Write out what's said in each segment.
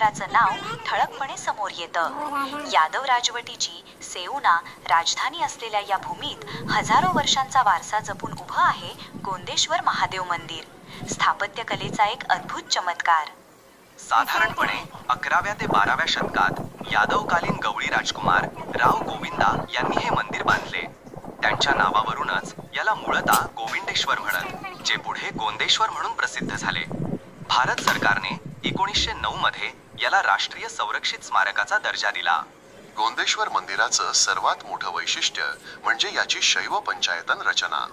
मंदिराचं नाव ठळकपणे समोर येतं. यादव राजवटीची सेऊना राजधानी असलेल्या या भूमीत हजारो वर्षांचा वारसा जपून उभं आहे गोंदेश्वर महादेव मंदिर. स्थापत्यकलेचा एक अद्भुत चमत्कार. साधारणपणे 11व्या ते 12व्या शतकात यादवकालीन गवळी राजकुमार राव गोविंदा यांनी हे मंदिर बांधले. त्यांच्या नावावरूनच याला मूळतः गोविंदेश्वर म्हणत, जे पुढे गोंदेश्वर म्हणून प्रसिद्ध झाले. भारत सरकारने 1909 मध्ये याला राष्ट्रीय संरक्षित स्मारकाचा दर्जा दिला. गोंदेश्वर मंदिराचं सर्वात मोठं वैशिष्ट्य म्हणजे याची शैव पंचायतन रचना.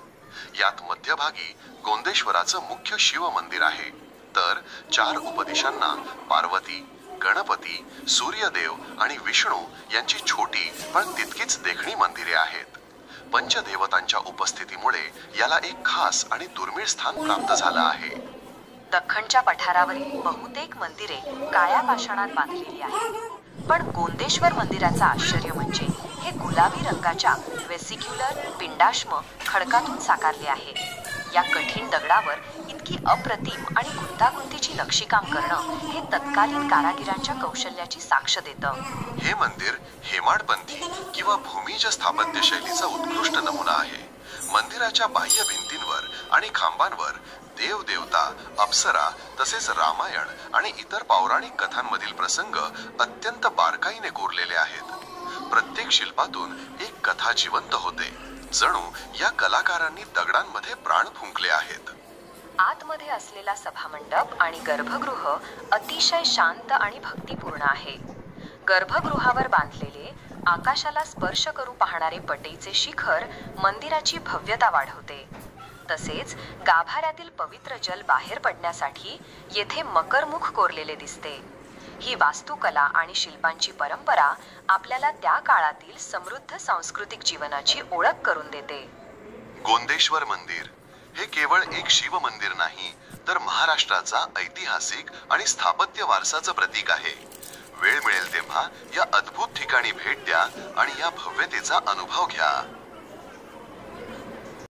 यात मध्यभागी गोंदेश्वराचं मुख्य शिव मंदिर आहे, तर 4 उपदिशांना पार्वती, गणपती, सूर्यदेव आणि विष्णू यांची छोटी पण तितकीच देखणी मंदिरे आहेत. पंचदेवतांच्या उपस्थितीमुळे याला एक खास आणि दुर्मिळ स्थान प्राप्त झालं आहे. दख्खनच्या पठारावरील बहुतेक मंदिरे काळ्या पाषाणात बांधलेली आहेत, पण गोंदेश्वर मंदिराचं आश्चर्य म्हणजे हे गुलाबी रंगाच्या वेसिक्युलर पिंडाश्म खडकातून साकारले आहे. या कठीण दगडावर इतकी अप्रतिम आणि गुंतागुंतीची नक्षीकाम करणं हे तत्कालीन कारागिरांच्या कौशल्याची साक्ष देतं. हे मंदिर हेमाडपंथी किंवा भूमिज स्थापत्य शैलीचा उत्कृष्ट नमुना आहे. मंदिराच्या बाह्य भिंतींवर आणि खांबांवर देवदेवता, अप्सरा तसेच रामायण आणि इतर पौराणिक कथांमधील प्रसंग अत्यंत बारकाईने कोरलेले आहेत. प्रत्येक शिल्पातून एक कथा जिवंत होते, जणू या कलाकारांनी दगडांमध्ये प्राण फुंकले आहेत. आतमध्ये असलेला सभामंडप आणि गर्भगृह अतिशय शांत आणि भक्तिपूर्ण आहे. गर्भगृहावर बांधलेले आकाशाला स्पर्श करू पाहणारे पटेचे शिखर मंदिराची भव्यता वाढवते. तसेच गाभाऱ्यातील पवित्र जल बाहेर पडण्यासाठी येथे मकरमुख कोरलेले दिसते. ही वास्तुकला आणि शिल्पांची परंपरा आपल्याला त्या काळातील समृद्ध सांस्कृतिक जीवनाची ओळख करून देते. गोंदेश्वर मंदिर हे केवळ एक शिव मंदिर नाही, तर महाराष्ट्राचा ऐतिहासिक आणि स्थापत्य वारसाचं प्रतीक आहे. वेळ मिळेल तेव्हा या अद्भुत ठिकाणी भेट द्या आणि या भव्यतेचा अनुभव घ्या.